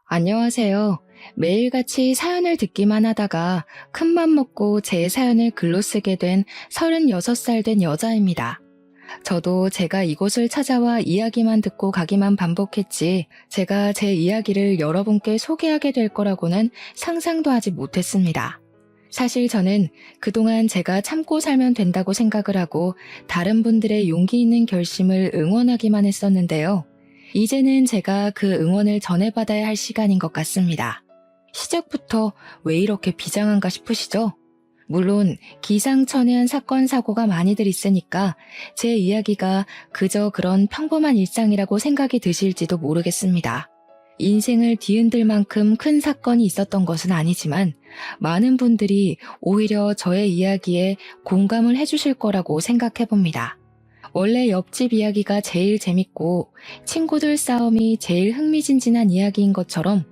안녕하세요. 매일같이 사연을 듣기만 하다가 큰맘 먹고 제 사연을 글로 쓰게 된 36살 된 여자입니다. 저도 제가 이곳을 찾아와 이야기만 듣고 가기만 반복했지, 제가 제 이야기를 여러분께 소개하게 될 거라고는 상상도 하지 못했습니다. 사실 저는 그동안 제가 참고 살면 된다고 생각을 하고 다른 분들의 용기 있는 결심을 응원하기만 했었는데요. 이제는 제가 그 응원을 전해받아야 할 시간인 것 같습니다. 시작부터 왜 이렇게 비장한가 싶으시죠? 물론 기상천외한 사건 사고가 많이들 있으니까 제 이야기가 그저 그런 평범한 일상이라고 생각이 드실지도 모르겠습니다. 인생을 뒤흔들 만큼 큰 사건이 있었던 것은 아니지만 많은 분들이 오히려 저의 이야기에 공감을 해주실 거라고 생각해봅니다. 원래 옆집 이야기가 제일 재밌고 친구들 싸움이 제일 흥미진진한 이야기인 것처럼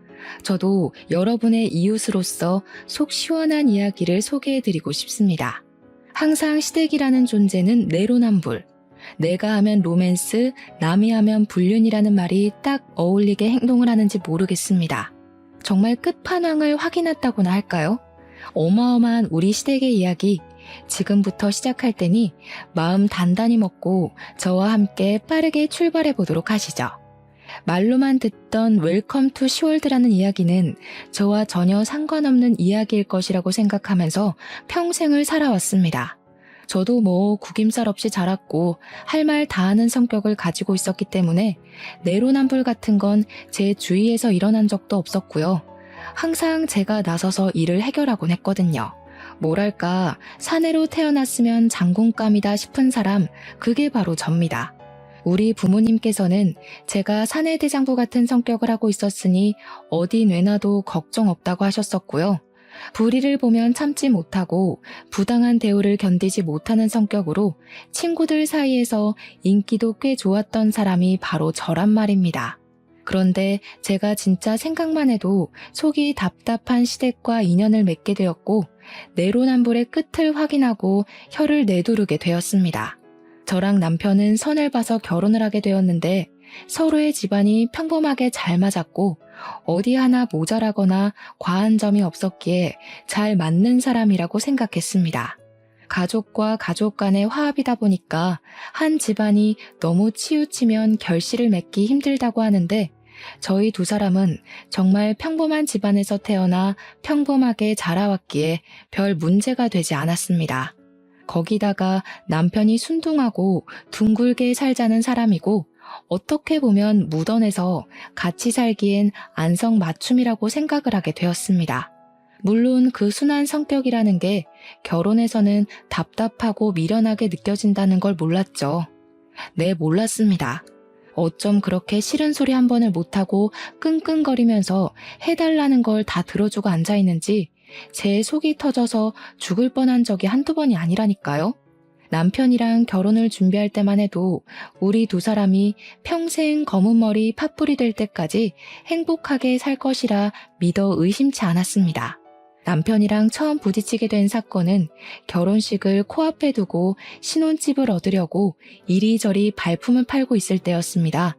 저도 여러분의 이웃으로서 속 시원한 이야기를 소개해드리고 싶습니다. 항상 시댁이라는 존재는 내로남불. 내가 하면 로맨스, 남이 하면 불륜이라는 말이 딱 어울리게 행동을 하는지 모르겠습니다. 정말 끝판왕을 확인했다고나 할까요? 어마어마한 우리 시댁의 이야기, 지금부터 시작할 테니 마음 단단히 먹고 저와 함께 빠르게 출발해 보도록 하시죠. 말로만 듣던 웰컴 투 시월드라는 이야기는 저와 전혀 상관없는 이야기일 것이라고 생각하면서 평생을 살아왔습니다. 저도 구김살 없이 자랐고 할 말 다 하는 성격을 가지고 있었기 때문에 내로남불 같은 건 제 주위에서 일어난 적도 없었고요. 항상 제가 나서서 일을 해결하곤 했거든요. 뭐랄까, 사내로 태어났으면 장군감이다 싶은 사람, 그게 바로 접니다. 우리 부모님께서는 제가 사내대장부 같은 성격을 하고 있었으니 어디 내놔도 걱정 없다고 하셨었고요. 불의를 보면 참지 못하고 부당한 대우를 견디지 못하는 성격으로 친구들 사이에서 인기도 꽤 좋았던 사람이 바로 저란 말입니다. 그런데 제가 진짜 생각만 해도 속이 답답한 시댁과 인연을 맺게 되었고 내로남불의 끝을 확인하고 혀를 내두르게 되었습니다. 저랑 남편은 선을 봐서 결혼을 하게 되었는데 서로의 집안이 평범하게 잘 맞았고 어디 하나 모자라거나 과한 점이 없었기에 잘 맞는 사람이라고 생각했습니다. 가족과 가족 간의 화합이다 보니까 한 집안이 너무 치우치면 결실을 맺기 힘들다고 하는데 저희 두 사람은 정말 평범한 집안에서 태어나 평범하게 자라왔기에 별 문제가 되지 않았습니다. 거기다가 남편이 순둥하고 둥글게 살자는 사람이고 어떻게 보면 묻어내서 같이 살기엔 안성맞춤이라고 생각을 하게 되었습니다. 물론 그 순한 성격이라는 게 결혼해서는 답답하고 미련하게 느껴진다는 걸 몰랐죠. 네, 몰랐습니다. 어쩜 그렇게 싫은 소리 한 번을 못하고 끙끙거리면서 해달라는 걸 다 들어주고 앉아있는지 제 속이 터져서 죽을 뻔한 적이 한두 번이 아니라니까요. 남편이랑 결혼을 준비할 때만 해도 우리 두 사람이 평생 검은 머리 팥불이 될 때까지 행복하게 살 것이라 믿어 의심치 않았습니다. 남편이랑 처음 부딪히게 된 사건은 결혼식을 코앞에 두고 신혼집을 얻으려고 이리저리 발품을 팔고 있을 때였습니다.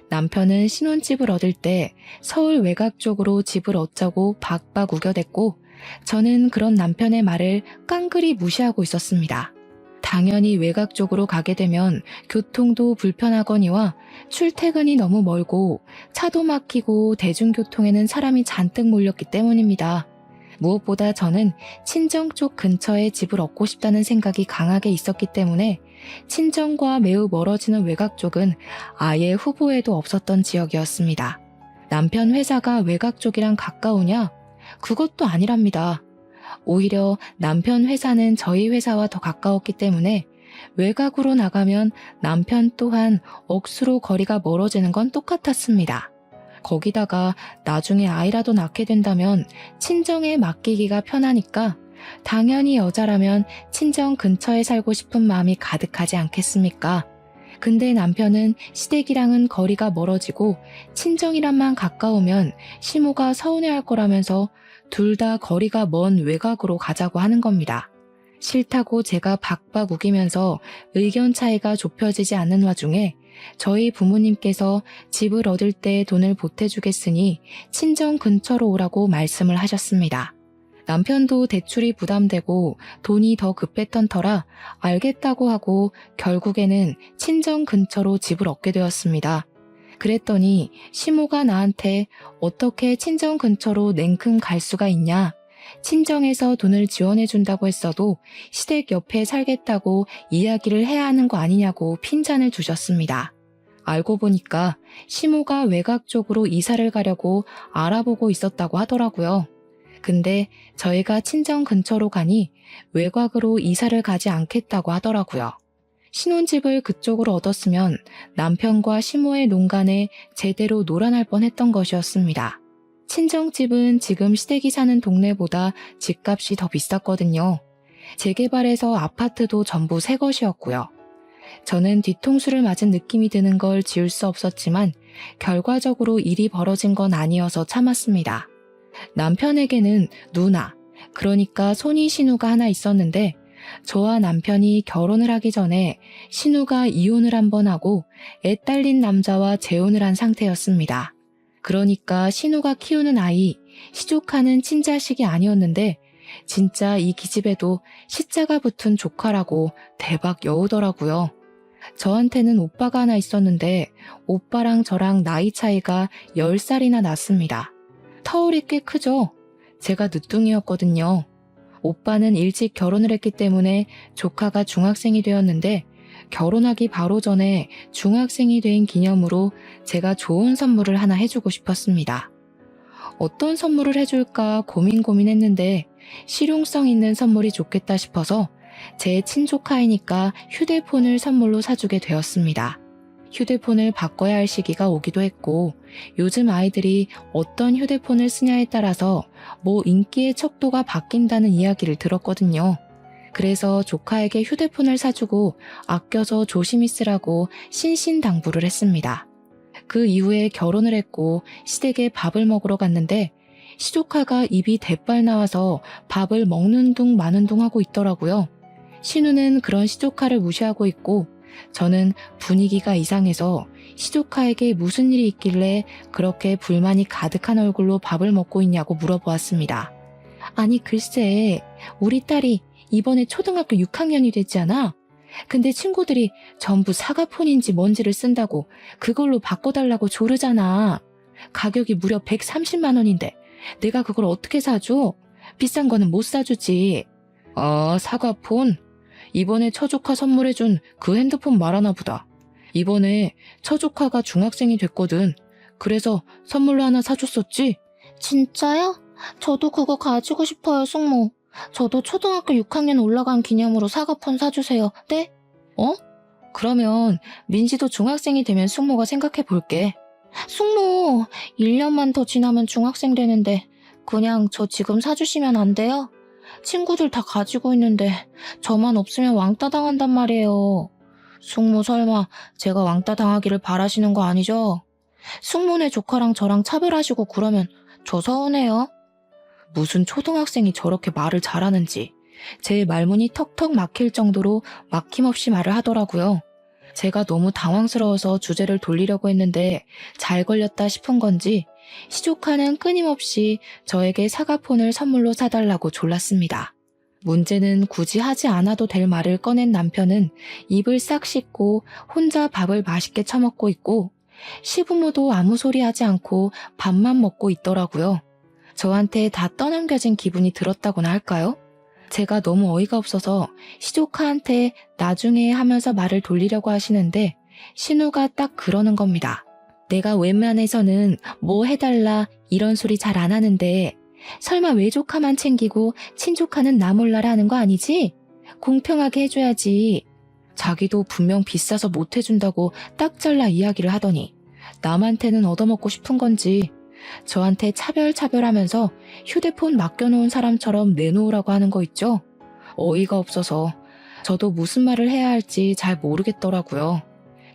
남편은 신혼집을 얻을 때 서울 외곽 쪽으로 집을 얻자고 박박 우겨댔고 저는 그런 남편의 말을 깡그리 무시하고 있었습니다. 당연히 외곽 쪽으로 가게 되면 교통도 불편하거니와 출퇴근이 너무 멀고 차도 막히고 대중교통에는 사람이 잔뜩 몰렸기 때문입니다. 무엇보다 저는 친정 쪽 근처에 집을 얻고 싶다는 생각이 강하게 있었기 때문에 친정과 매우 멀어지는 외곽 쪽은 아예 후보에도 없었던 지역이었습니다. 남편 회사가 외곽 쪽이랑 가까우냐? 그것도 아니랍니다. 오히려 남편 회사는 저희 회사와 더 가까웠기 때문에 외곽으로 나가면 남편 또한 억수로 거리가 멀어지는 건 똑같았습니다. 거기다가 나중에 아이라도 낳게 된다면 친정에 맡기기가 편하니까 당연히 여자라면 친정 근처에 살고 싶은 마음이 가득하지 않겠습니까? 근데 남편은 시댁이랑은 거리가 멀어지고 친정이랑만 가까우면 시모가 서운해할 거라면서 둘 다 거리가 먼 외곽으로 가자고 하는 겁니다. 싫다고 제가 박박 우기면서 의견 차이가 좁혀지지 않는 와중에 저희 부모님께서 집을 얻을 때 돈을 보태주겠으니 친정 근처로 오라고 말씀을 하셨습니다. 남편도 대출이 부담되고 돈이 더 급했던 터라 알겠다고 하고 결국에는 친정 근처로 집을 얻게 되었습니다. 그랬더니 시모가 나한테 어떻게 친정 근처로 냉큼 갈 수가 있냐? 친정에서 돈을 지원해준다고 했어도 시댁 옆에 살겠다고 이야기를 해야 하는 거 아니냐고 핀잔을 주셨습니다. 알고 보니까 시모가 외곽 쪽으로 이사를 가려고 알아보고 있었다고 하더라고요. 근데 저희가 친정 근처로 가니 외곽으로 이사를 가지 않겠다고 하더라고요. 신혼집을 그쪽으로 얻었으면 남편과 시모의 농간에 제대로 놀아날 뻔했던 것이었습니다. 친정집은 지금 시댁이 사는 동네보다 집값이 더 비쌌거든요. 재개발해서 아파트도 전부 새 것이었고요. 저는 뒤통수를 맞은 느낌이 드는 걸 지울 수 없었지만 결과적으로 일이 벌어진 건 아니어서 참았습니다. 남편에게는 누나, 그러니까 손이 신우가 하나 있었는데 저와 남편이 결혼을 하기 전에 신우가 이혼을 한 번 하고 애 딸린 남자와 재혼을 한 상태였습니다. 그러니까 신우가 키우는 아이, 시조카는 친자식이 아니었는데 진짜 이 기집애도 시자가 붙은 조카라고 대박 여우더라고요. 저한테는 오빠가 하나 있었는데 오빠랑 저랑 나이 차이가 10살이나 났습니다. 터울이 꽤 크죠? 제가 늦둥이였거든요. 오빠는 일찍 결혼을 했기 때문에 조카가 중학생이 되었는데 결혼하기 바로 전에 중학생이 된 기념으로 제가 좋은 선물을 하나 해주고 싶었습니다. 어떤 선물을 해줄까 고민했는데 실용성 있는 선물이 좋겠다 싶어서 제 친조카이니까 휴대폰을 선물로 사주게 되었습니다. 휴대폰을 바꿔야 할 시기가 오기도 했고 요즘 아이들이 어떤 휴대폰을 쓰냐에 따라서 인기의 척도가 바뀐다는 이야기를 들었거든요. 그래서 조카에게 휴대폰을 사주고 아껴서 조심히 쓰라고 신신당부를 했습니다. 그 이후에 결혼을 했고 시댁에 밥을 먹으러 갔는데 시조카가 입이 대빨 나와서 밥을 먹는 둥 마는 둥 하고 있더라고요. 신우는 그런 시조카를 무시하고 있고 저는 분위기가 이상해서 시조카에게 무슨 일이 있길래 그렇게 불만이 가득한 얼굴로 밥을 먹고 있냐고 물어보았습니다. 아니 글쎄, 우리 딸이 이번에 초등학교 6학년이 됐잖아. 근데 친구들이 전부 사과폰인지 뭔지를 쓴다고 그걸로 바꿔달라고 조르잖아. 가격이 무려 130만 원인데 내가 그걸 어떻게 사줘? 비싼 거는 못 사주지. 사과폰? 이번에 처조카 선물해준 그 핸드폰 말하나 보다. 이번에 처조카가 중학생이 됐거든. 그래서 선물로 하나 사줬었지? 진짜요? 저도 그거 가지고 싶어요, 숙모. 저도 초등학교 6학년 올라간 기념으로 사과폰 사주세요. 네? 그러면 민지도 중학생이 되면 숙모가 생각해 볼게. 숙모, 1년만 더 지나면 중학생 되는데 그냥 저 지금 사주시면 안 돼요? 친구들 다 가지고 있는데 저만 없으면 왕따 당한단 말이에요. 숙모 설마 제가 왕따 당하기를 바라시는 거 아니죠? 숙모네 조카랑 저랑 차별하시고 그러면 저 서운해요. 무슨 초등학생이 저렇게 말을 잘하는지 제 말문이 턱턱 막힐 정도로 막힘없이 말을 하더라고요. 제가 너무 당황스러워서 주제를 돌리려고 했는데 잘 걸렸다 싶은 건지 시조카는 끊임없이 저에게 사과폰을 선물로 사달라고 졸랐습니다. 문제는 굳이 하지 않아도 될 말을 꺼낸 남편은 입을 싹 씻고 혼자 밥을 맛있게 처먹고 있고 시부모도 아무 소리 하지 않고 밥만 먹고 있더라고요. 저한테 다 떠넘겨진 기분이 들었다고나 할까요? 제가 너무 어이가 없어서 시조카한테 나중에 하면서 말을 돌리려고 하시는데 신우가 딱 그러는 겁니다. 내가 웬만해서는 뭐 해달라 이런 소리 잘 안 하는데 설마 외조카만 챙기고 친조카는 나 몰라라 하는 거 아니지? 공평하게 해줘야지. 자기도 분명 비싸서 못 해준다고 딱 잘라 이야기를 하더니 남한테는 얻어먹고 싶은 건지 저한테 차별하면서 휴대폰 맡겨놓은 사람처럼 내놓으라고 하는 거 있죠? 어이가 없어서 저도 무슨 말을 해야 할지 잘 모르겠더라고요.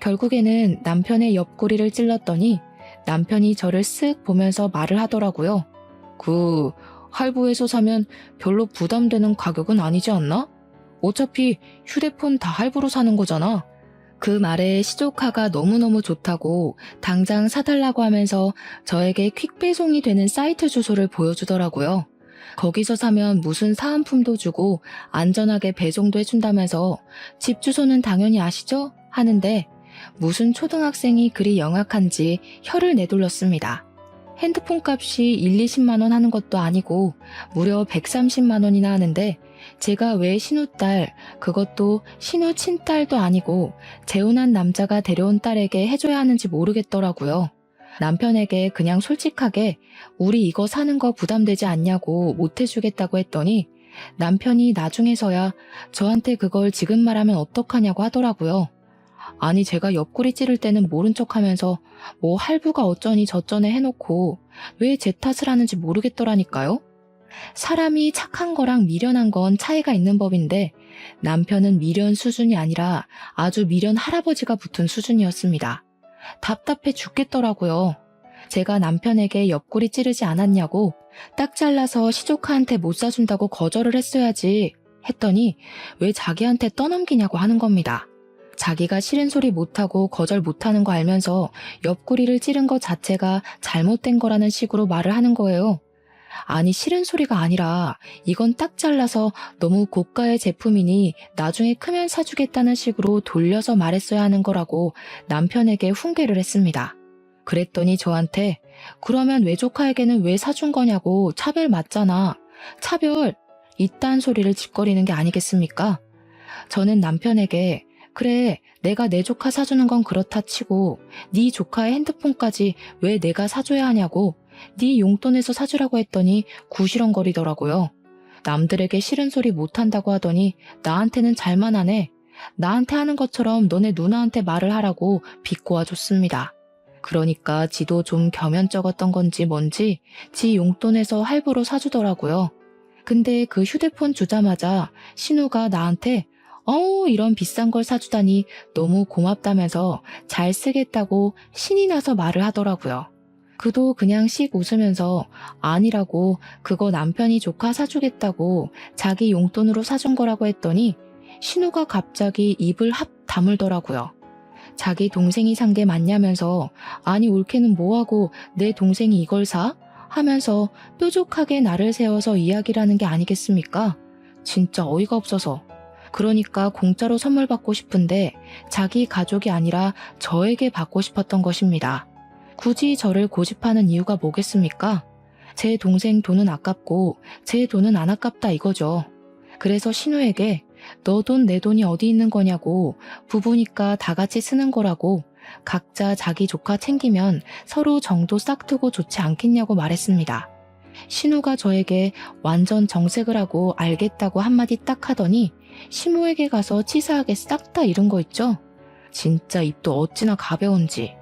결국에는 남편의 옆구리를 찔렀더니 남편이 저를 쓱 보면서 말을 하더라고요. 할부해서 사면 별로 부담되는 가격은 아니지 않나? 어차피 휴대폰 다 할부로 사는 거잖아. 그 말에 시조카가 너무너무 좋다고 당장 사달라고 하면서 저에게 퀵 배송이 되는 사이트 주소를 보여주더라고요. 거기서 사면 무슨 사은품도 주고 안전하게 배송도 해준다면서 집 주소는 당연히 아시죠? 하는데 무슨 초등학생이 그리 영악한지 혀를 내둘렀습니다. 핸드폰 값이 1, 20만 원 하는 것도 아니고 무려 130만 원이나 하는데 제가 왜 신우딸, 그것도 신우 친딸도 아니고 재혼한 남자가 데려온 딸에게 해줘야 하는지 모르겠더라고요. 남편에게 그냥 솔직하게 우리 이거 사는 거 부담되지 않냐고 못 해주겠다고 했더니 남편이 나중에서야 저한테 그걸 지금 말하면 어떡하냐고 하더라고요. 아니 제가 옆구리 찌를 때는 모른 척하면서 뭐 할부가 어쩌니 저쩌네 해놓고 왜 제 탓을 하는지 모르겠더라니까요. 사람이 착한 거랑 미련한 건 차이가 있는 법인데 남편은 미련 수준이 아니라 아주 미련 할아버지가 붙은 수준이었습니다. 답답해 죽겠더라고요. 제가 남편에게 옆구리 찌르지 않았냐고 딱 잘라서 시조카한테 못 사준다고 거절을 했어야지 했더니 왜 자기한테 떠넘기냐고 하는 겁니다. 자기가 싫은 소리 못하고 거절 못하는 거 알면서 옆구리를 찌른 것 자체가 잘못된 거라는 식으로 말을 하는 거예요. 아니 싫은 소리가 아니라 이건 딱 잘라서 너무 고가의 제품이니 나중에 크면 사주겠다는 식으로 돌려서 말했어야 하는 거라고 남편에게 훈계를 했습니다. 그랬더니 저한테 그러면 외조카에게는 왜 사준 거냐고 차별 맞잖아. 차별 이딴 소리를 짓거리는 게 아니겠습니까? 저는 남편에게 그래 내가 내 조카 사주는 건 그렇다 치고 네 조카의 핸드폰까지 왜 내가 사줘야 하냐고 네 용돈에서 사주라고 했더니 구시렁거리더라고요. 남들에게 싫은 소리 못한다고 하더니 나한테는 잘만 하네. 나한테 하는 것처럼 너네 누나한테 말을 하라고 비꼬아줬습니다. 그러니까 지도 좀 겸연쩍었던 건지 뭔지 지 용돈에서 할부로 사주더라고요. 근데 그 휴대폰 주자마자 신우가 나한테 이런 비싼 걸 사주다니 너무 고맙다면서 잘 쓰겠다고 신이 나서 말을 하더라고요. 그도 그냥 씩 웃으면서 아니라고 그거 남편이 조카 사주겠다고 자기 용돈으로 사준 거라고 했더니 신우가 갑자기 입을 합 다물더라고요. 자기 동생이 산 게 맞냐면서 아니 올케는 뭐하고 내 동생이 이걸 사? 하면서 뾰족하게 나를 세워서 이야기를 하는 게 아니겠습니까? 진짜 어이가 없어서. 그러니까 공짜로 선물 받고 싶은데 자기 가족이 아니라 저에게 받고 싶었던 것입니다. 굳이 저를 고집하는 이유가 뭐겠습니까? 제 동생 돈은 아깝고 제 돈은 안 아깝다 이거죠. 그래서 신우에게 너 돈 내 돈이 어디 있는 거냐고 부부니까 다 같이 쓰는 거라고 각자 자기 조카 챙기면 서로 정도 싹 두고 좋지 않겠냐고 말했습니다. 신우가 저에게 완전 정색을 하고 알겠다고 한마디 딱 하더니 시모에게 가서 치사하게 싹 다 잃은 거 있죠? 진짜 입도 어찌나 가벼운지.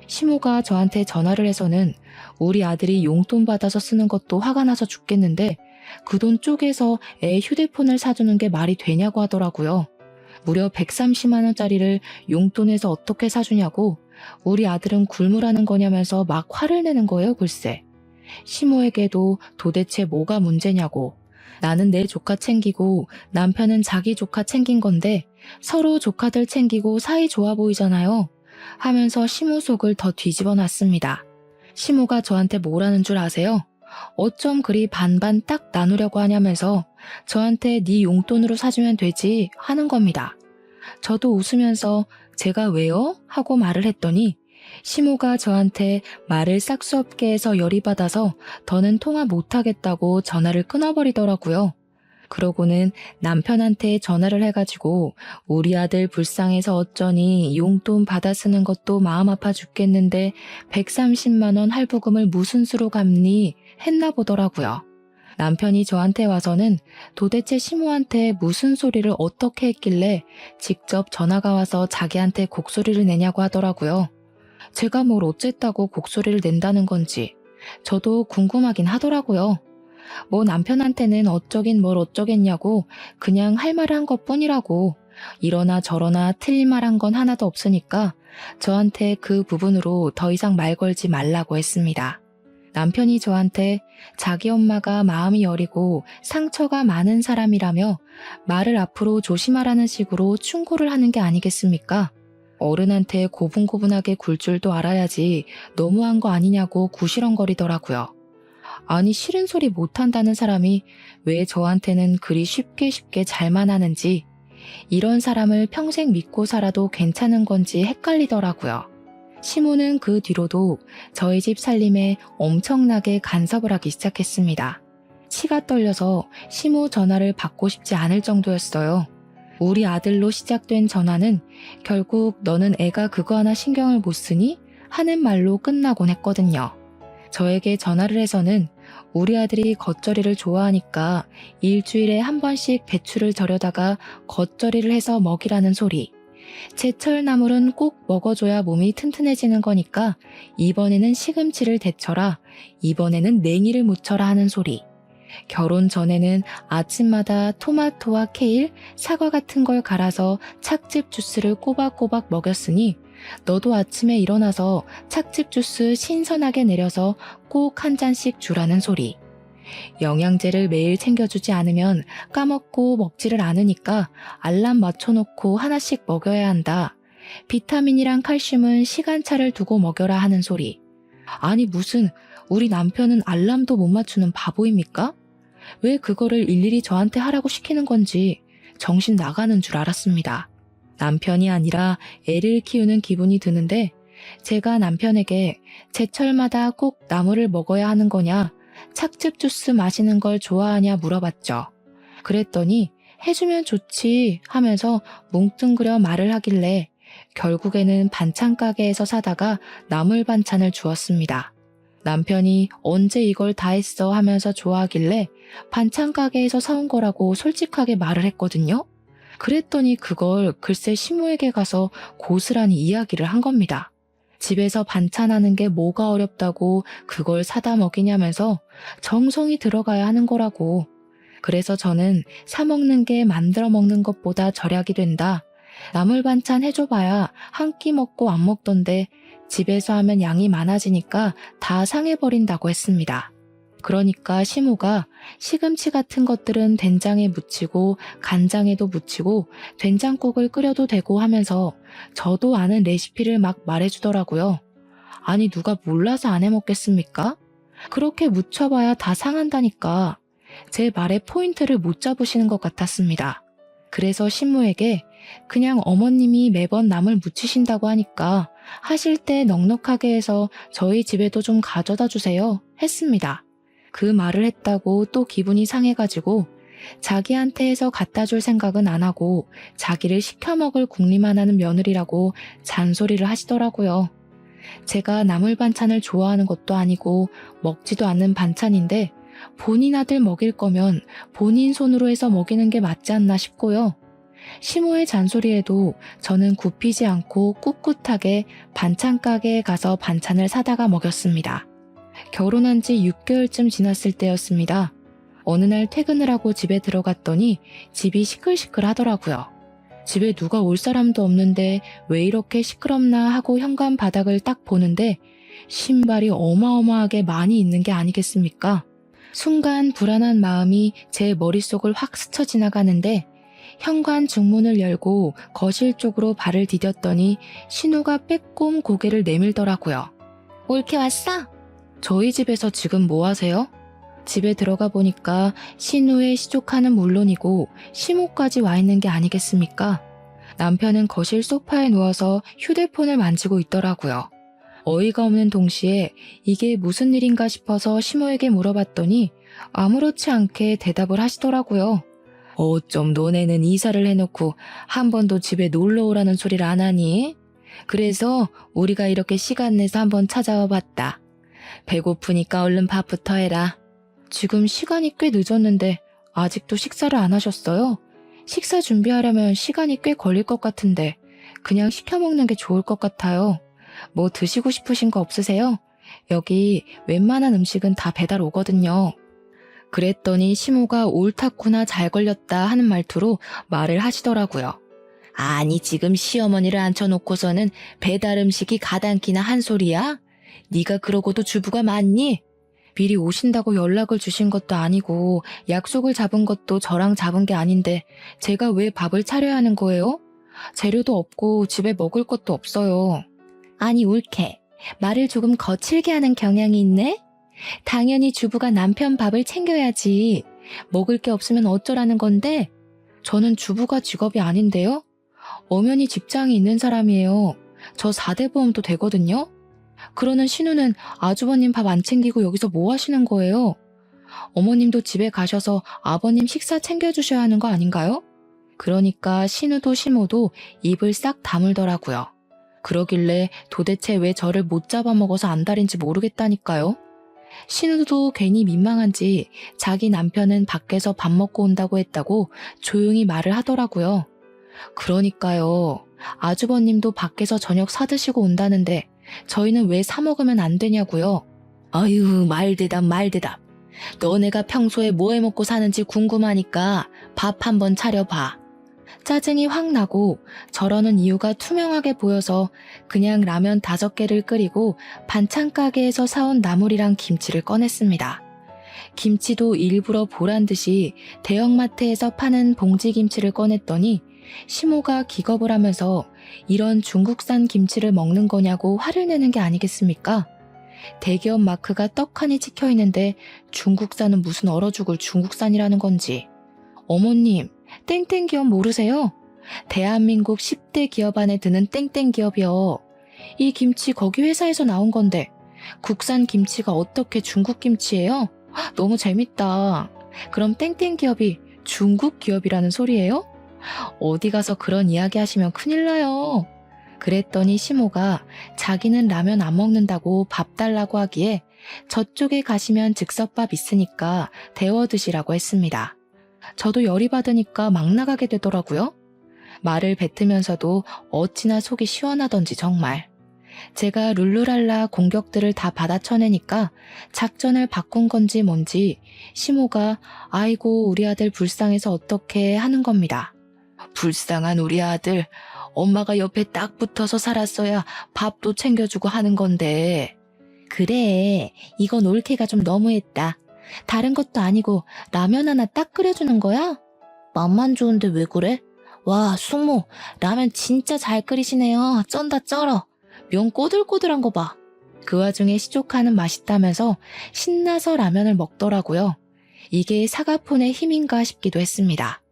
시모가 저한테 전화를 해서는 우리 아들이 용돈 받아서 쓰는 것도 화가 나서 죽겠는데 그 돈 쪼개서 애 휴대폰을 사주는 게 말이 되냐고 하더라고요. 무려 130만 원짜리를 용돈에서 어떻게 사주냐고 우리 아들은 굴무라는 거냐면서 막 화를 내는 거예요 글쎄. 시모에게도 도대체 뭐가 문제냐고 나는 내 조카 챙기고 남편은 자기 조카 챙긴 건데 서로 조카들 챙기고 사이 좋아 보이잖아요 하면서 시모 속을 더 뒤집어 놨습니다. 시모가 저한테 뭐라는 줄 아세요? 어쩜 그리 반반 딱 나누려고 하냐면서 저한테 네 용돈으로 사주면 되지 하는 겁니다. 저도 웃으면서 제가 왜요? 하고 말을 했더니 시모가 저한테 말을 싹 수 없게 해서 열이 받아서 더는 통화 못하겠다고 전화를 끊어버리더라고요. 그러고는 남편한테 전화를 해가지고 우리 아들 불쌍해서 어쩌니 용돈 받아 쓰는 것도 마음 아파 죽겠는데 130만 원 할부금을 무슨 수로 갚니 했나 보더라고요. 남편이 저한테 와서는 도대체 시모한테 무슨 소리를 어떻게 했길래 직접 전화가 와서 자기한테 곡소리를 내냐고 하더라고요. 제가 뭘 어쨌다고 곡소리를 낸다는 건지 저도 궁금하긴 하더라고요. 뭐 남편한테는 어쩌긴 뭘 어쩌겠냐고 그냥 할 말을 한 것뿐이라고 이러나 저러나 틀린 말 한 건 하나도 없으니까 저한테 그 부분으로 더 이상 말 걸지 말라고 했습니다. 남편이 저한테 자기 엄마가 마음이 여리고 상처가 많은 사람이라며 말을 앞으로 조심하라는 식으로 충고를 하는 게 아니겠습니까? 어른한테 고분고분하게 굴 줄도 알아야지 너무한 거 아니냐고 구시렁거리더라고요. 아니 싫은 소리 못한다는 사람이 왜 저한테는 그리 쉽게 잘만 하는지, 이런 사람을 평생 믿고 살아도 괜찮은 건지 헷갈리더라고요. 시모는 그 뒤로도 저희 집 살림에 엄청나게 간섭을 하기 시작했습니다. 치가 떨려서 시모 전화를 받고 싶지 않을 정도였어요. 우리 아들로 시작된 전화는 결국 너는 애가 그거 하나 신경을 못 쓰니? 하는 말로 끝나곤 했거든요. 저에게 전화를 해서는 우리 아들이 겉절이를 좋아하니까 일주일에 한 번씩 배추를 절여다가 겉절이를 해서 먹이라는 소리. 제철 나물은 꼭 먹어줘야 몸이 튼튼해지는 거니까 이번에는 시금치를 데쳐라, 이번에는 냉이를 무쳐라 하는 소리. 결혼 전에는 아침마다 토마토와 케일, 사과 같은 걸 갈아서 착즙 주스를 꼬박꼬박 먹였으니 너도 아침에 일어나서 착즙 주스 신선하게 내려서 꼭 한 잔씩 주라는 소리. 영양제를 매일 챙겨주지 않으면 까먹고 먹지를 않으니까 알람 맞춰놓고 하나씩 먹여야 한다. 비타민이랑 칼슘은 시간차를 두고 먹여라 하는 소리. 아니 무슨 우리 남편은 알람도 못 맞추는 바보입니까? 왜 그거를 일일이 저한테 하라고 시키는 건지 정신 나가는 줄 알았습니다. 남편이 아니라 애를 키우는 기분이 드는데 제가 남편에게 제철마다 꼭 나물을 먹어야 하는 거냐, 착즙 주스 마시는 걸 좋아하냐 물어봤죠. 그랬더니 해주면 좋지 하면서 뭉뚱그려 말을 하길래 결국에는 반찬 가게에서 사다가 나물 반찬을 주었습니다. 남편이 언제 이걸 다 했어 하면서 좋아하길래 반찬 가게에서 사온 거라고 솔직하게 말을 했거든요. 그랬더니 그걸 글쎄 시모에게 가서 고스란히 이야기를 한 겁니다. 집에서 반찬하는 게 뭐가 어렵다고 그걸 사다 먹이냐면서 정성이 들어가야 하는 거라고. 그래서 저는 사 먹는 게 만들어 먹는 것보다 절약이 된다. 나물 반찬 해줘봐야 한 끼 먹고 안 먹던데 집에서 하면 양이 많아지니까 다 상해버린다고 했습니다. 그러니까 시모가 시금치 같은 것들은 된장에 묻히고 간장에도 묻히고 된장국을 끓여도 되고 하면서 저도 아는 레시피를 막 말해주더라고요. 아니 누가 몰라서 안 해먹겠습니까? 그렇게 묻혀봐야 다 상한다니까. 제 말에 포인트를 못 잡으시는 것 같았습니다. 그래서 신모에게 그냥 어머님이 매번 나물 무치신다고 하니까 하실 때 넉넉하게 해서 저희 집에도 좀 가져다 주세요 했습니다. 그 말을 했다고 또 기분이 상해가지고 자기한테 해서 갖다 줄 생각은 안 하고 자기를 시켜 먹을 궁리만 하는 며느리라고 잔소리를 하시더라고요. 제가 나물 반찬을 좋아하는 것도 아니고 먹지도 않는 반찬인데 본인 아들 먹일 거면 본인 손으로 해서 먹이는 게 맞지 않나 싶고요. 시모의 잔소리에도 저는 굽히지 않고 꿋꿋하게 반찬 가게에 가서 반찬을 사다가 먹였습니다. 결혼한 지 6개월쯤 지났을 때였습니다. 어느 날 퇴근을 하고 집에 들어갔더니 집이 시끌시끌 하더라고요. 집에 누가 올 사람도 없는데 왜 이렇게 시끄럽나 하고 현관 바닥을 딱 보는데 신발이 어마어마하게 많이 있는 게 아니겠습니까? 순간 불안한 마음이 제 머릿속을 확 스쳐 지나가는데 현관 중문을 열고 거실 쪽으로 발을 디뎠더니 신우가 빼꼼 고개를 내밀더라고요. 옳게 왔어? 저희 집에서 지금 뭐 하세요? 집에 들어가 보니까 신우의 시조카는 물론이고 시모까지 와 있는 게 아니겠습니까? 남편은 거실 소파에 누워서 휴대폰을 만지고 있더라고요. 어이가 없는 동시에 이게 무슨 일인가 싶어서 시모에게 물어봤더니 아무렇지 않게 대답을 하시더라고요. 어쩜 너네는 이사를 해놓고 한 번도 집에 놀러 오라는 소리를 안 하니? 그래서 우리가 이렇게 시간 내서 한번 찾아와 봤다. 배고프니까 얼른 밥부터 해라. 지금 시간이 꽤 늦었는데 아직도 식사를 안 하셨어요? 식사 준비하려면 시간이 꽤 걸릴 것 같은데 그냥 시켜 먹는 게 좋을 것 같아요. 뭐 드시고 싶으신 거 없으세요? 여기 웬만한 음식은 다 배달 오거든요. 그랬더니 시모가 옳다구나 잘 걸렸다 하는 말투로 말을 하시더라고요. 아니 지금 시어머니를 앉혀놓고서는 배달 음식이 가당키나 한 소리야? 네가 그러고도 주부가 많니? 미리 오신다고 연락을 주신 것도 아니고 약속을 잡은 것도 저랑 잡은 게 아닌데 제가 왜 밥을 차려야 하는 거예요? 재료도 없고 집에 먹을 것도 없어요. 아니 옳게. 말을 조금 거칠게 하는 경향이 있네? 당연히 주부가 남편 밥을 챙겨야지. 먹을 게 없으면 어쩌라는 건데? 저는 주부가 직업이 아닌데요? 엄연히 직장이 있는 사람이에요. 저 4대 보험도 되거든요? 그러는 신우는 아주버님 밥 안 챙기고 여기서 뭐 하시는 거예요? 어머님도 집에 가셔서 아버님 식사 챙겨주셔야 하는 거 아닌가요? 그러니까 신우도 시모도 입을 싹 다물더라고요. 그러길래 도대체 왜 저를 못 잡아먹어서 안달인지 모르겠다니까요. 신우도 괜히 민망한지 자기 남편은 밖에서 밥 먹고 온다고 했다고 조용히 말을 하더라고요. 그러니까요. 아주버님도 밖에서 저녁 사드시고 온다는데 저희는 왜 사 먹으면 안 되냐고요. 아유, 말대답. 너네가 평소에 뭐 해먹고 사는지 궁금하니까 밥 한번 차려봐. 짜증이 확 나고 저러는 이유가 투명하게 보여서 그냥 라면 5개를 끓이고 반찬 가게에서 사온 나물이랑 김치를 꺼냈습니다. 김치도 일부러 보란 듯이 대형마트에서 파는 봉지 김치를 꺼냈더니 시모가 기겁을 하면서 이런 중국산 김치를 먹는 거냐고 화를 내는 게 아니겠습니까? 대기업 마크가 떡하니 찍혀 있는데 중국산은 무슨 얼어 죽을 중국산이라는 건지. 어머님, 땡땡 기업 모르세요? 대한민국 10대 기업 안에 드는 땡땡 기업이요. 이 김치 거기 회사에서 나온 건데 국산 김치가 어떻게 중국 김치예요? 너무 재밌다. 그럼 땡땡 기업이 중국 기업이라는 소리예요? 어디 가서 그런 이야기 하시면 큰일 나요. 그랬더니 시모가 자기는 라면 안 먹는다고 밥 달라고 하기에 저쪽에 가시면 즉석밥 있으니까 데워 드시라고 했습니다. 저도 열이 받으니까 막 나가게 되더라고요. 말을 뱉으면서도 어찌나 속이 시원하던지 정말. 제가 룰루랄라 공격들을 다 받아쳐내니까 작전을 바꾼 건지 뭔지 시모가 아이고 우리 아들 불쌍해서 어떻게 하는 겁니다. 불쌍한 우리 아들, 엄마가 옆에 딱 붙어서 살았어야 밥도 챙겨주고 하는 건데. 그래, 이건 올케가 좀 너무했다. 다른 것도 아니고 라면 하나 딱 끓여주는 거야? 맛만 좋은데 왜 그래? 와, 숙모, 라면 진짜 잘 끓이시네요. 쩐다 쩔어. 면 꼬들꼬들한 거 봐. 그 와중에 시조카는 맛있다면서 신나서 라면을 먹더라고요. 이게 사과폰의 힘인가 싶기도 했습니다.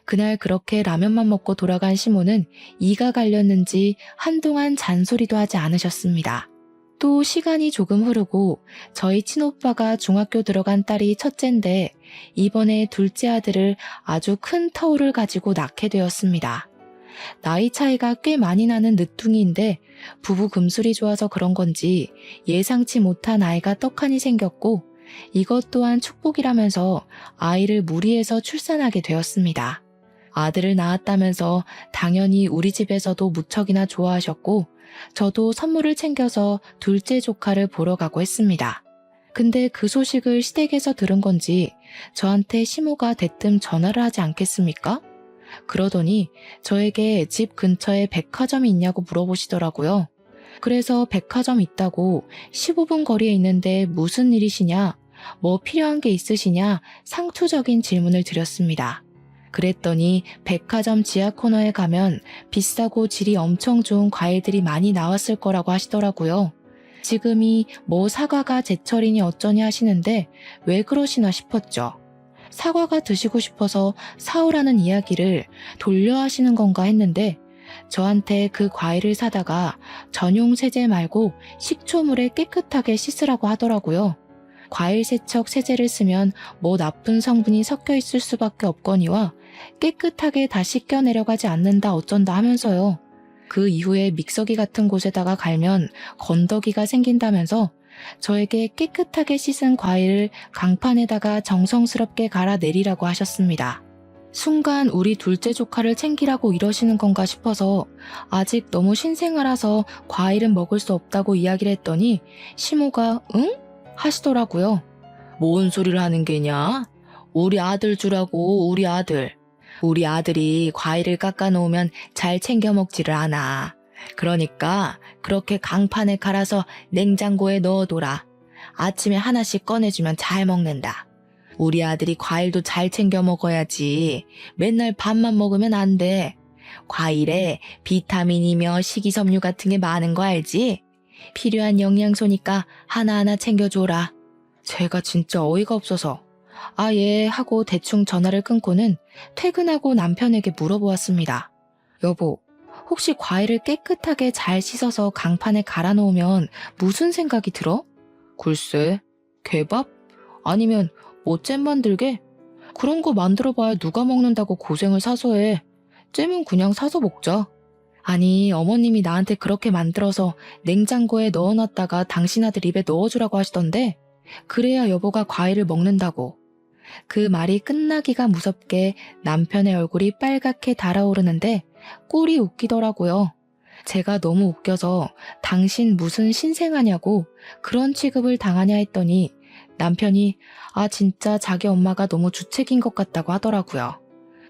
그날 그렇게 라면만 먹고 돌아간 시모는 이가 갈렸는지 한동안 잔소리도 하지 않으셨습니다. 또 시간이 조금 흐르고 저희 친오빠가 중학교 들어간 딸이 첫째인데 이번에 둘째 아들을 아주 큰 터울을 가지고 낳게 되었습니다. 나이 차이가 꽤 많이 나는 늦둥이인데 부부 금술이 좋아서 그런 건지 예상치 못한 아이가 떡하니 생겼고 이것 또한 축복이라면서 아이를 무리해서 출산하게 되었습니다. 아들을 낳았다면서 당연히 우리 집에서도 무척이나 좋아하셨고 저도 선물을 챙겨서 둘째 조카를 보러 가고 했습니다. 근데 그 소식을 시댁에서 들은 건지 저한테 시모가 대뜸 전화를 하지 않겠습니까? 그러더니 저에게 집 근처에 백화점이 있냐고 물어보시더라고요. 그래서 백화점 있다고 15분 거리에 있는데 무슨 일이시냐, 뭐 필요한 게 있으시냐 상투적인 질문을 드렸습니다. 그랬더니 백화점 지하 코너에 가면 비싸고 질이 엄청 좋은 과일들이 많이 나왔을 거라고 하시더라고요. 지금이 뭐 사과가 제철이니 어쩌니 하시는데 왜 그러시나 싶었죠. 사과가 드시고 싶어서 사오라는 이야기를 돌려 하시는 건가 했는데 저한테 그 과일을 사다가 전용 세제 말고 식초물에 깨끗하게 씻으라고 하더라고요. 과일 세척 세제를 쓰면 뭐 나쁜 성분이 섞여 있을 수밖에 없거니와 깨끗하게 다 씻겨 내려가지 않는다 어쩐다 하면서요. 그 이후에 믹서기 같은 곳에다가 갈면 건더기가 생긴다면서 저에게 깨끗하게 씻은 과일을 강판에다가 정성스럽게 갈아 내리라고 하셨습니다. 순간 우리 둘째 조카를 챙기라고 이러시는 건가 싶어서 아직 너무 신생아라서 과일은 먹을 수 없다고 이야기를 했더니 시모가 응? 하시더라고요. 뭔 소리를 하는 게냐? 우리 아들 주라고 우리 아들. 우리 아들이 과일을 깎아 놓으면 잘 챙겨 먹지를 않아. 그러니까 그렇게 강판에 갈아서 냉장고에 넣어둬라. 아침에 하나씩 꺼내주면 잘 먹는다. 우리 아들이 과일도 잘 챙겨 먹어야지. 맨날 밥만 먹으면 안 돼. 과일에 비타민이며 식이섬유 같은 게 많은 거 알지? 필요한 영양소니까 하나하나 챙겨줘라. 제가 진짜 어이가 없어서 아, 예 하고 대충 전화를 끊고는 퇴근하고 남편에게 물어보았습니다. 여보, 혹시 과일을 깨끗하게 잘 씻어서 강판에 갈아 놓으면 무슨 생각이 들어? 글쎄, 개밥? 아니면 뭐 잼 만들게? 그런 거 만들어봐야 누가 먹는다고 고생을 사서 해. 잼은 그냥 사서 먹자. 아니, 어머님이 나한테 그렇게 만들어서 냉장고에 넣어놨다가 당신 아들 입에 넣어주라고 하시던데 그래야 여보가 과일을 먹는다고. 그 말이 끝나기가 무섭게 남편의 얼굴이 빨갛게 달아오르는데 꼴이 웃기더라고요. 제가 너무 웃겨서 당신 무슨 신생아냐고 그런 취급을 당하냐 했더니 남편이 아 진짜 자기 엄마가 너무 주책인 것 같다고 하더라고요.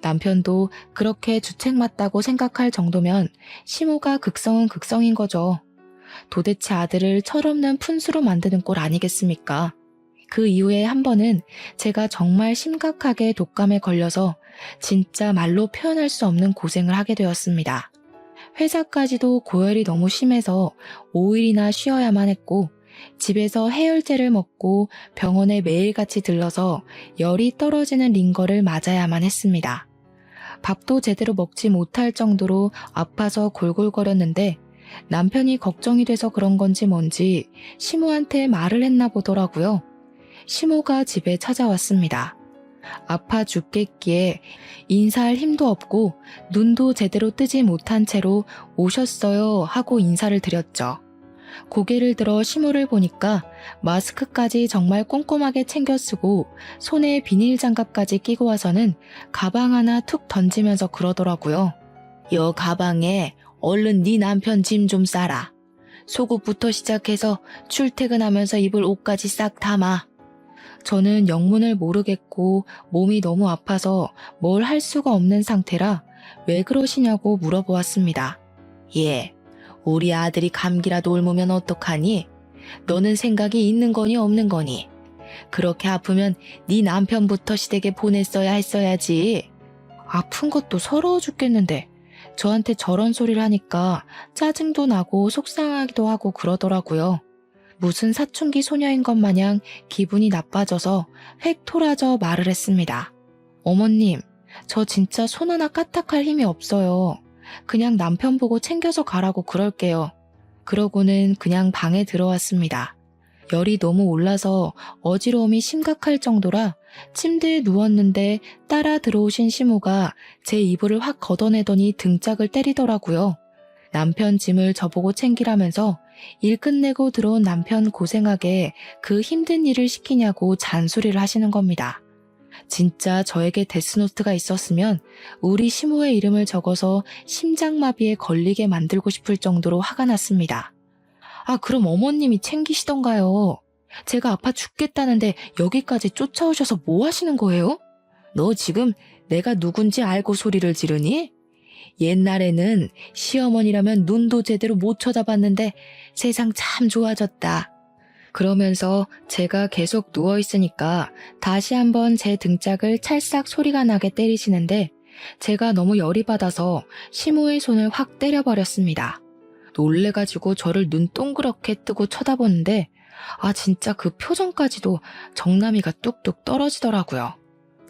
남편도 그렇게 주책 맞다고 생각할 정도면 시모가 극성은 극성인 거죠. 도대체 아들을 철없는 푼수로 만드는 꼴 아니겠습니까? 그 이후에 한 번은 제가 정말 심각하게 독감에 걸려서 진짜 말로 표현할 수 없는 고생을 하게 되었습니다. 회사까지도 고열이 너무 심해서 5일이나 쉬어야만 했고 집에서 해열제를 먹고 병원에 매일같이 들러서 열이 떨어지는 링거를 맞아야만 했습니다. 밥도 제대로 먹지 못할 정도로 아파서 골골거렸는데 남편이 걱정이 돼서 그런 건지 뭔지 시모한테 말을 했나 보더라고요. 시모가 집에 찾아왔습니다. 아파 죽겠기에 인사할 힘도 없고 눈도 제대로 뜨지 못한 채로 오셨어요 하고 인사를 드렸죠. 고개를 들어 시모를 보니까 마스크까지 정말 꼼꼼하게 챙겨 쓰고 손에 비닐 장갑까지 끼고 와서는 가방 하나 툭 던지면서 그러더라고요. 여 가방에 얼른 네 남편 짐 좀 싸라. 속옷부터 시작해서 출퇴근하면서 입을 옷까지 싹 담아. 저는 영문을 모르겠고 몸이 너무 아파서 뭘 할 수가 없는 상태라 왜 그러시냐고 물어보았습니다. 예, 우리 아들이 감기라도 옮으면 어떡하니? 너는 생각이 있는 거니 없는 거니? 그렇게 아프면 네 남편부터 시댁에 보냈어야 했어야지. 아픈 것도 서러워 죽겠는데 저한테 저런 소리를 하니까 짜증도 나고 속상하기도 하고 그러더라고요. 무슨 사춘기 소녀인 것 마냥 기분이 나빠져서 획 토라져 말을 했습니다. 어머님, 저 진짜 손 하나 까딱할 힘이 없어요. 그냥 남편 보고 챙겨서 가라고 그럴게요. 그러고는 그냥 방에 들어왔습니다. 열이 너무 올라서 어지러움이 심각할 정도라 침대에 누웠는데 따라 들어오신 시모가 제 이불을 확 걷어내더니 등짝을 때리더라고요. 남편 짐을 저보고 챙기라면서 일 끝내고 들어온 남편 고생하게 그 힘든 일을 시키냐고 잔소리를 하시는 겁니다. 진짜 저에게 데스노트가 있었으면 우리 시모의 이름을 적어서 심장마비에 걸리게 만들고 싶을 정도로 화가 났습니다. 아, 그럼 어머님이 챙기시던가요? 제가 아파 죽겠다는데 여기까지 쫓아오셔서 뭐 하시는 거예요? 너 지금 내가 누군지 알고 소리를 지르니? 옛날에는 시어머니라면 눈도 제대로 못 쳐다봤는데 세상 참 좋아졌다. 그러면서 제가 계속 누워있으니까 다시 한번 제 등짝을 찰싹 소리가 나게 때리시는데 제가 너무 열이 받아서 시모의 손을 확 때려버렸습니다. 놀래가지고 저를 눈 동그랗게 뜨고 쳐다보는데 아 진짜 그 표정까지도 정나미가 뚝뚝 떨어지더라고요.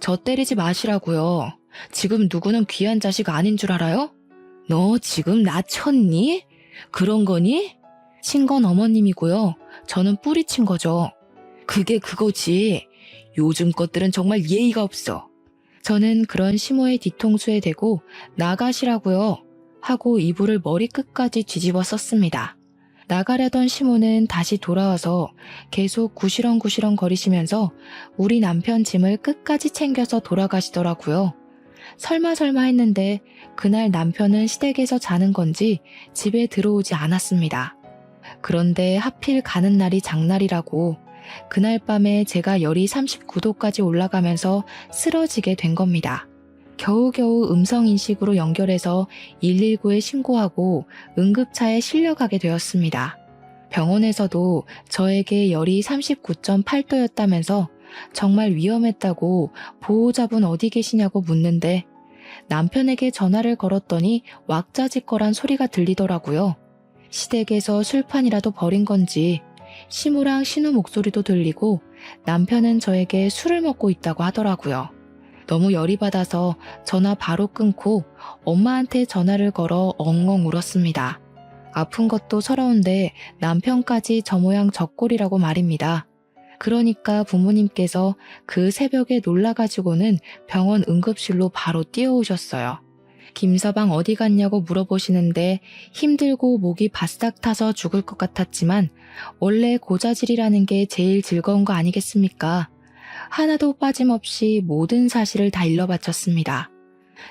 저 때리지 마시라고요. 지금 누구는 귀한 자식 아닌 줄 알아요? 너 지금 나 쳤니? 그런 거니? 친 건 어머님이고요. 저는 뿌리친 거죠. 그게 그거지. 요즘 것들은 정말 예의가 없어. 저는 그런 시모의 뒤통수에 대고 나가시라고요. 하고 이불을 머리끝까지 뒤집어 썼습니다. 나가려던 시모는 다시 돌아와서 계속 구시렁구시렁 거리시면서 우리 남편 짐을 끝까지 챙겨서 돌아가시더라고요. 설마 했는데 그날 남편은 시댁에서 자는 건지 집에 들어오지 않았습니다. 그런데 하필 가는 날이 장날이라고 그날 밤에 제가 열이 39도까지 올라가면서 쓰러지게 된 겁니다. 겨우겨우 음성인식으로 연결해서 119에 신고하고 응급차에 실려가게 되었습니다. 병원에서도 저에게 열이 39.8도였다면서 정말 위험했다고 보호자분 어디 계시냐고 묻는데 남편에게 전화를 걸었더니 왁자지껄한 소리가 들리더라고요. 시댁에서 술판이라도 벌인 건지 시무랑 신우 목소리도 들리고 남편은 저에게 술을 먹고 있다고 하더라고요. 너무 열이 받아서 전화 바로 끊고 엄마한테 전화를 걸어 엉엉 울었습니다. 아픈 것도 서러운데 남편까지 저 모양 저꼴이라고 말입니다. 그러니까 부모님께서 그 새벽에 놀라가지고는 병원 응급실로 바로 뛰어오셨어요. 김서방 어디 갔냐고 물어보시는데 힘들고 목이 바싹 타서 죽을 것 같았지만 원래 고자질이라는 게 제일 즐거운 거 아니겠습니까? 하나도 빠짐없이 모든 사실을 다 일러바쳤습니다.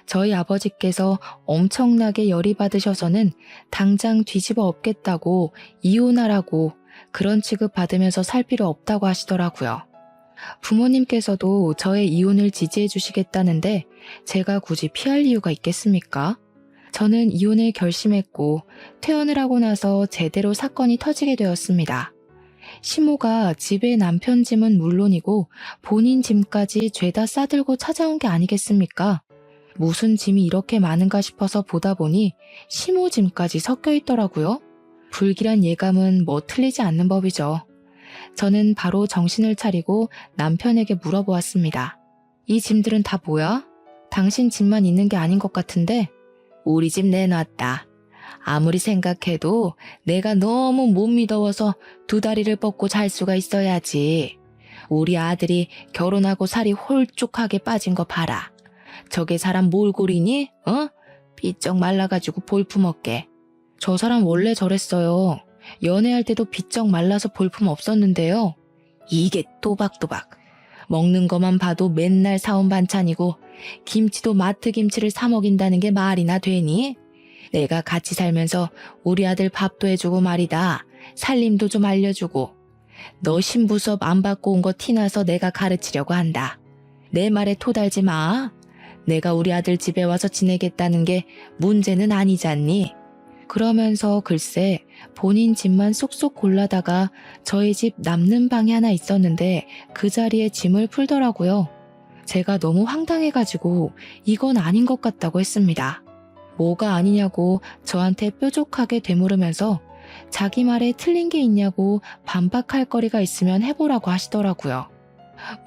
저희 아버지께서 엄청나게 열이 받으셔서는 당장 뒤집어 엎겠다고 이혼하라고 그런 취급 받으면서 살 필요 없다고 하시더라고요. 부모님께서도 저의 이혼을 지지해 주시겠다는데 제가 굳이 피할 이유가 있겠습니까? 저는 이혼을 결심했고 퇴원을 하고 나서 제대로 사건이 터지게 되었습니다. 시모가 집에 남편 짐은 물론이고 본인 짐까지 죄다 싸들고 찾아온 게 아니겠습니까? 무슨 짐이 이렇게 많은가 싶어서 보다 보니 시모 짐까지 섞여 있더라고요. 불길한 예감은 뭐 틀리지 않는 법이죠. 저는 바로 정신을 차리고 남편에게 물어보았습니다. 이 짐들은 다 뭐야? 당신 짐만 있는 게 아닌 것 같은데? 우리 집 내놨다. 아무리 생각해도 내가 너무 못 믿어워서 두 다리를 뻗고 잘 수가 있어야지. 우리 아들이 결혼하고 살이 홀쭉하게 빠진 거 봐라. 저게 사람 몰골이니? 삐쩍 말라가지고 볼품없게. 저 사람 원래 저랬어요. 연애할 때도 비쩍 말라서 볼품 없었는데요. 이게 또박또박. 먹는 것만 봐도 맨날 사온 반찬이고 김치도 마트 김치를 사 먹인다는 게 말이나 되니? 내가 같이 살면서 우리 아들 밥도 해주고 말이다. 살림도 좀 알려주고. 너 신부 수업 안 받고 온 거 티나서 내가 가르치려고 한다. 내 말에 토달지 마. 내가 우리 아들 집에 와서 지내겠다는 게 문제는 아니잖니. 그러면서 글쎄 본인 집만 쏙쏙 골라다가 저희 집 남는 방이 하나 있었는데 그 자리에 짐을 풀더라고요. 제가 너무 황당해가지고 이건 아닌 것 같다고 했습니다. 뭐가 아니냐고 저한테 뾰족하게 되물으면서 자기 말에 틀린 게 있냐고 반박할 거리가 있으면 해보라고 하시더라고요.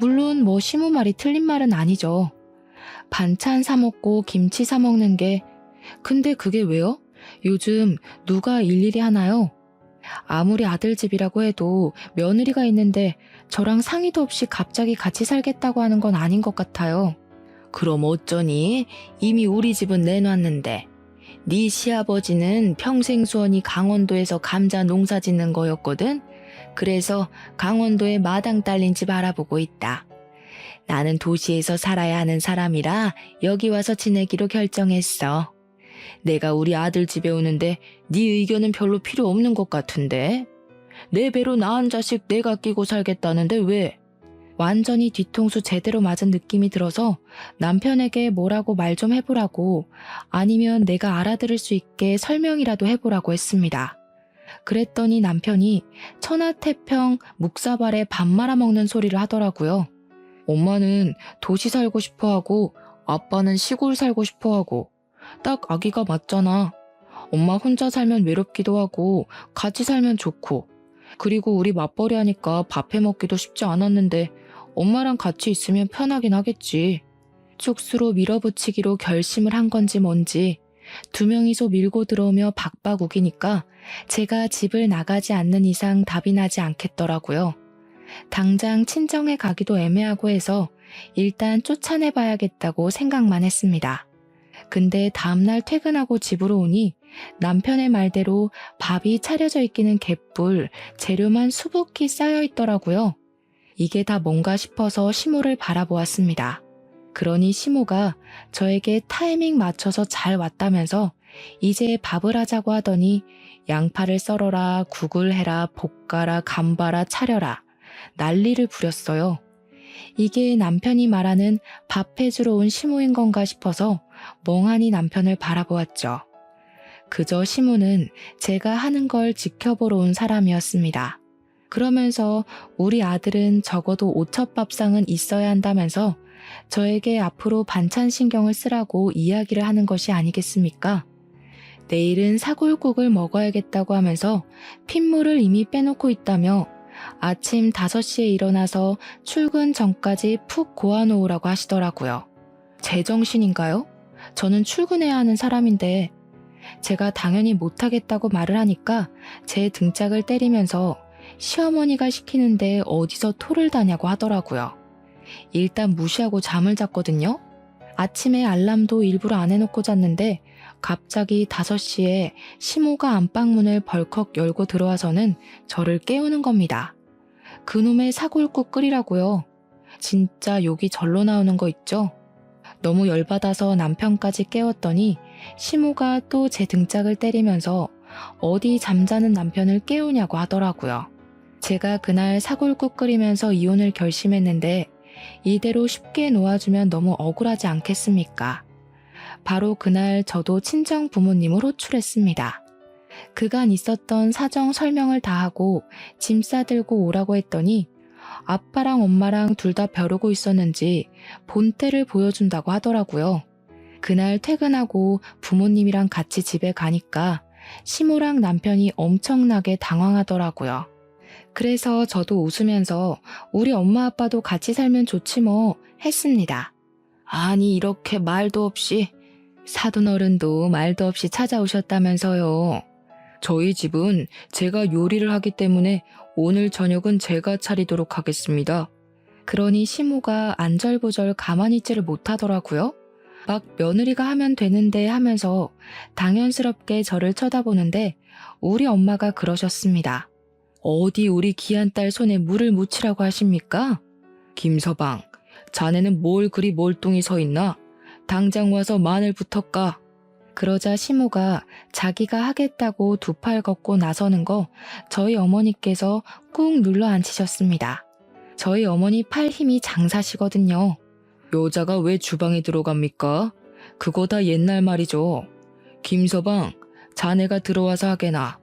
물론 뭐 시모 말이 틀린 말은 아니죠. 반찬 사 먹고 김치 사 먹는 게 근데 그게 왜요? 요즘 누가 일일이 하나요? 아무리 아들 집이라고 해도 며느리가 있는데 저랑 상의도 없이 갑자기 같이 살겠다고 하는 건 아닌 것 같아요. 그럼 어쩌니? 이미 우리 집은 내놨는데. 네 시아버지는 평생 수원이 강원도에서 감자 농사 짓는 거였거든? 그래서 강원도에 마당 딸린 집 알아보고 있다. 나는 도시에서 살아야 하는 사람이라 여기 와서 지내기로 결정했어. 내가 우리 아들 집에 오는데 네 의견은 별로 필요 없는 것 같은데? 내 배로 낳은 자식 내가 끼고 살겠다는데 왜? 완전히 뒤통수 제대로 맞은 느낌이 들어서 남편에게 뭐라고 말 좀 해보라고 아니면 내가 알아들을 수 있게 설명이라도 해보라고 했습니다. 그랬더니 남편이 천하태평 묵사발에 밥 말아먹는 소리를 하더라고요. 엄마는 도시 살고 싶어하고 아빠는 시골 살고 싶어하고 딱 아기가 맞잖아. 엄마 혼자 살면 외롭기도 하고 같이 살면 좋고 그리고 우리 맞벌이 하니까 밥 해먹기도 쉽지 않았는데 엄마랑 같이 있으면 편하긴 하겠지. 쑥스로 밀어붙이기로 결심을 한 건지 뭔지 두 명이서 밀고 들어오며 박박 우기니까 제가 집을 나가지 않는 이상 답이 나지 않겠더라고요. 당장 친정에 가기도 애매하고 해서 일단 쫓아내봐야겠다고 생각만 했습니다. 근데 다음날 퇴근하고 집으로 오니 남편의 말대로 밥이 차려져 있기는 개뿔, 재료만 수북히 쌓여 있더라고요. 이게 다 뭔가 싶어서 시모를 바라보았습니다. 그러니 시모가 저에게 타이밍 맞춰서 잘 왔다면서 이제 밥을 하자고 하더니 양파를 썰어라, 국을 해라, 볶아라, 감봐라, 차려라 난리를 부렸어요. 이게 남편이 말하는 밥 해주러 온 시모인 건가 싶어서 멍하니 남편을 바라보았죠. 그저 시모는 제가 하는 걸 지켜보러 온 사람이었습니다. 그러면서 우리 아들은 적어도 오첩밥상은 있어야 한다면서 저에게 앞으로 반찬 신경을 쓰라고 이야기를 하는 것이 아니겠습니까? 내일은 사골국을 먹어야겠다고 하면서 핏물을 이미 빼놓고 있다며 아침 5시에 일어나서 출근 전까지 푹 고아놓으라고 하시더라고요. 제정신인가요? 저는 출근해야 하는 사람인데 제가 당연히 못하겠다고 말을 하니까 제 등짝을 때리면서 시어머니가 시키는데 어디서 토를 다냐고 하더라고요. 일단 무시하고 잠을 잤거든요. 아침에 알람도 일부러 안 해놓고 잤는데 갑자기 5시에 시모가 안방문을 벌컥 열고 들어와서는 저를 깨우는 겁니다. 그놈의 사골국 끓이라고요. 진짜 욕이 절로 나오는 거 있죠? 너무 열받아서 남편까지 깨웠더니 시모가 또 제 등짝을 때리면서 어디 잠자는 남편을 깨우냐고 하더라고요. 제가 그날 사골국 끓이면서 이혼을 결심했는데 이대로 쉽게 놓아주면 너무 억울하지 않겠습니까? 바로 그날 저도 친정 부모님을 호출했습니다. 그간 있었던 사정 설명을 다 하고 짐 싸들고 오라고 했더니 아빠랑 엄마랑 둘 다 벼르고 있었는지 본때를 보여준다고 하더라고요. 그날 퇴근하고 부모님이랑 같이 집에 가니까 시모랑 남편이 엄청나게 당황하더라고요. 그래서 저도 웃으면서 우리 엄마 아빠도 같이 살면 좋지 뭐 했습니다. 아니 이렇게 말도 없이 사돈어른도 말도 없이 찾아오셨다면서요. 저희 집은 제가 요리를 하기 때문에 오늘 저녁은 제가 차리도록 하겠습니다. 그러니 시모가 안절부절 가만히 있지를 못하더라고요. 막 며느리가 하면 되는데 하면서 당연스럽게 저를 쳐다보는데 우리 엄마가 그러셨습니다. 어디 우리 귀한 딸 손에 물을 묻히라고 하십니까? 김서방, 자네는 뭘 그리 몰뚱히 서 있나? 당장 와서 마늘부터 까. 그러자 시모가 자기가 하겠다고 두 팔 걷고 나서는 거 저희 어머니께서 꾹 눌러 앉히셨습니다. 저희 어머니 팔 힘이 장사시거든요. 여자가 왜 주방에 들어갑니까? 그거 다 옛날 말이죠. 김서방, 자네가 들어와서 하게나.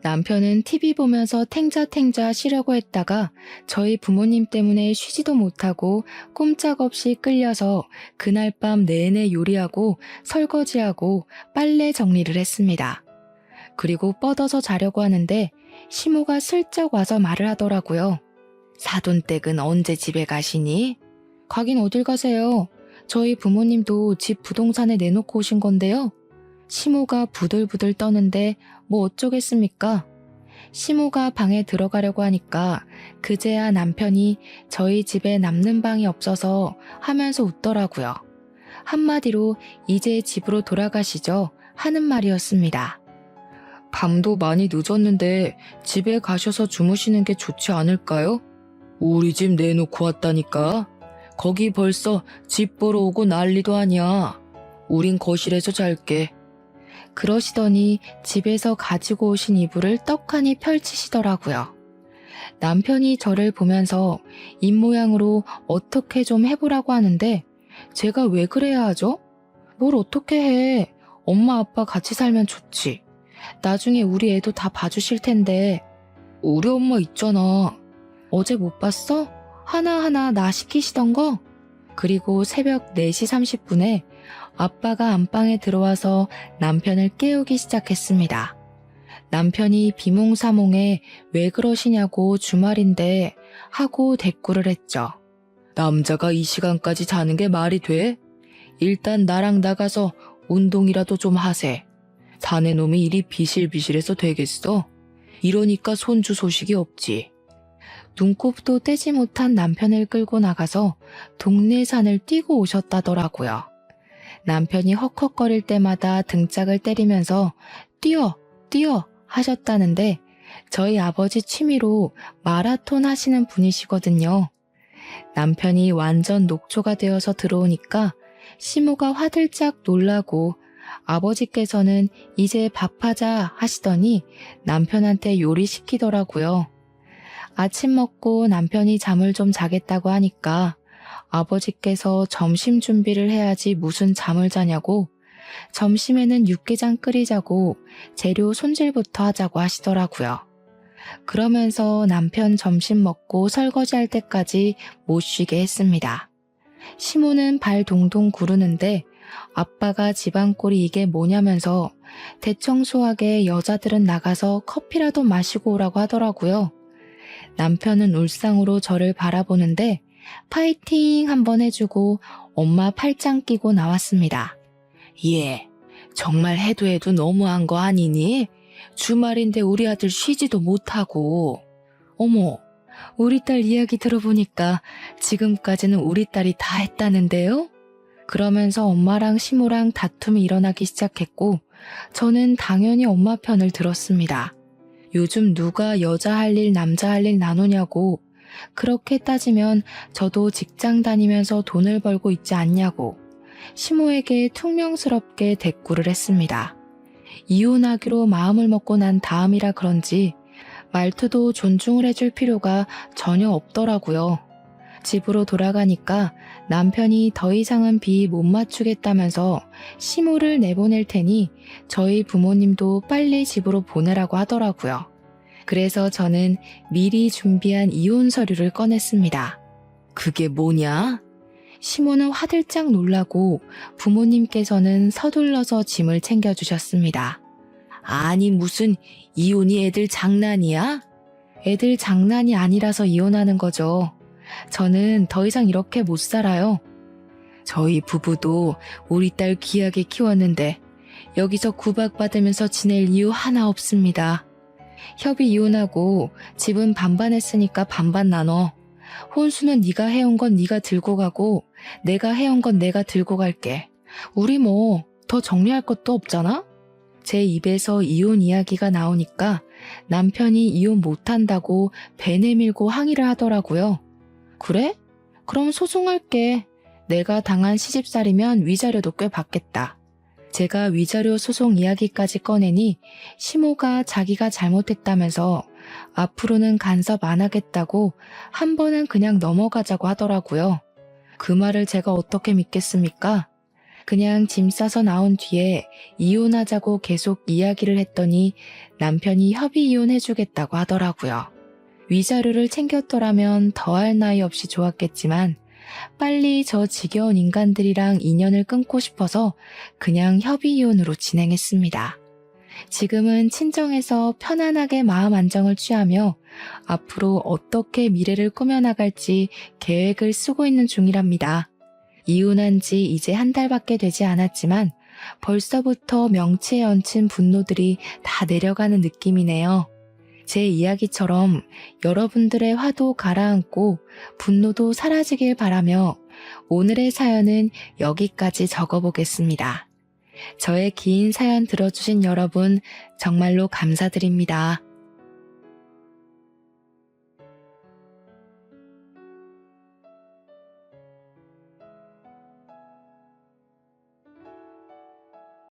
남편은 TV 보면서 탱자탱자 쉬려고 했다가 저희 부모님 때문에 쉬지도 못하고 꼼짝없이 끌려서 그날 밤 내내 요리하고 설거지하고 빨래 정리를 했습니다. 그리고 뻗어서 자려고 하는데 시모가 슬쩍 와서 말을 하더라고요. 사돈댁은 언제 집에 가시니? 가긴 어딜 가세요. 저희 부모님도 집 부동산에 내놓고 오신 건데요. 시모가 부들부들 떠는데 뭐 어쩌겠습니까? 시모가 방에 들어가려고 하니까 그제야 남편이 저희 집에 남는 방이 없어서 하면서 웃더라고요. 한마디로 이제 집으로 돌아가시죠 하는 말이었습니다. 밤도 많이 늦었는데 집에 가셔서 주무시는 게 좋지 않을까요? 우리 집 내놓고 왔다니까. 거기 벌써 집 보러 오고 난리도 아니야. 우린 거실에서 잘게. 그러시더니 집에서 가지고 오신 이불을 떡하니 펼치시더라고요. 남편이 저를 보면서 입모양으로 어떻게 좀 해보라고 하는데 제가 왜 그래야 하죠? 뭘 어떻게 해. 엄마 아빠 같이 살면 좋지. 나중에 우리 애도 다 봐주실 텐데. 우리 엄마 있잖아. 어제 못 봤어? 하나하나 나 시키시던 거? 그리고 새벽 4시 30분에 아빠가 안방에 들어와서 남편을 깨우기 시작했습니다. 남편이 비몽사몽에 왜 그러시냐고 주말인데 하고 대꾸를 했죠. 남자가 이 시간까지 자는 게 말이 돼? 일단 나랑 나가서 운동이라도 좀 하세. 자네 놈이 일이 비실비실해서 되겠어? 이러니까 손주 소식이 없지. 눈곱도 떼지 못한 남편을 끌고 나가서 동네 산을 뛰고 오셨다더라고요. 남편이 헉헉거릴 때마다 등짝을 때리면서 뛰어, 뛰어 하셨다는데 저희 아버지 취미로 마라톤 하시는 분이시거든요. 남편이 완전 녹초가 되어서 들어오니까 시모가 화들짝 놀라고 아버지께서는 이제 밥하자 하시더니 남편한테 요리시키더라고요. 아침 먹고 남편이 잠을 좀 자겠다고 하니까 아버지께서 점심 준비를 해야지 무슨 잠을 자냐고 점심에는 육개장 끓이자고 재료 손질부터 하자고 하시더라고요. 그러면서 남편 점심 먹고 설거지할 때까지 못 쉬게 했습니다. 시모는 발 동동 구르는데 아빠가 집안꼴이 이게 뭐냐면서 대청소하게 여자들은 나가서 커피라도 마시고 오라고 하더라고요. 남편은 울상으로 저를 바라보는데 파이팅 한번 해주고 엄마 팔짱 끼고 나왔습니다. 예, 정말 해도 해도 너무한 거 아니니? 주말인데 우리 아들 쉬지도 못하고. 어머, 우리 딸 이야기 들어보니까 지금까지는 우리 딸이 다 했다는데요? 그러면서 엄마랑 시모랑 다툼이 일어나기 시작했고 저는 당연히 엄마 편을 들었습니다. 요즘 누가 여자 할 일, 남자 할 일 나누냐고. 그렇게 따지면 저도 직장 다니면서 돈을 벌고 있지 않냐고 시모에게 퉁명스럽게 대꾸를 했습니다. 이혼하기로 마음을 먹고 난 다음이라 그런지 말투도 존중을 해줄 필요가 전혀 없더라고요. 집으로 돌아가니까 남편이 더 이상은 비 못 맞추겠다면서 시모를 내보낼 테니 저희 부모님도 빨리 집으로 보내라고 하더라고요. 그래서 저는 미리 준비한 이혼 서류를 꺼냈습니다. 그게 뭐냐? 시모는 화들짝 놀라고 부모님께서는 서둘러서 짐을 챙겨주셨습니다. 아니 무슨 이혼이 애들 장난이야? 애들 장난이 아니라서 이혼하는 거죠. 저는 더 이상 이렇게 못 살아요. 저희 부부도 우리 딸 귀하게 키웠는데 여기서 구박받으면서 지낼 이유 하나 없습니다. 협의 이혼하고 집은 반반 했으니까 반반 나눠. 혼수는 네가 해온 건 네가 들고 가고 내가 해온 건 내가 들고 갈게. 우리 뭐 더 정리할 것도 없잖아? 제 입에서 이혼 이야기가 나오니까 남편이 이혼 못한다고 배 내밀고 항의를 하더라고요. 그래? 그럼 소송할게. 내가 당한 시집살이면 위자료도 꽤 받겠다. 제가 위자료 소송 이야기까지 꺼내니 시모가 자기가 잘못했다면서 앞으로는 간섭 안 하겠다고 한 번은 그냥 넘어가자고 하더라고요. 그 말을 제가 어떻게 믿겠습니까? 그냥 짐 싸서 나온 뒤에 이혼하자고 계속 이야기를 했더니 남편이 협의 이혼해주겠다고 하더라고요. 위자료를 챙겼더라면 더할 나위 없이 좋았겠지만 빨리 저 지겨운 인간들이랑 인연을 끊고 싶어서 그냥 협의 이혼으로 진행했습니다. 지금은 친정에서 편안하게 마음 안정을 취하며 앞으로 어떻게 미래를 꾸며나갈지 계획을 쓰고 있는 중이랍니다. 이혼한 지 이제 한 달밖에 되지 않았지만 벌써부터 명치에 얹힌 분노들이 다 내려가는 느낌이네요. 제 이야기처럼 여러분들의 화도 가라앉고 분노도 사라지길 바라며 오늘의 사연은 여기까지 적어보겠습니다. 저의 긴 사연 들어주신 여러분 정말로 감사드립니다.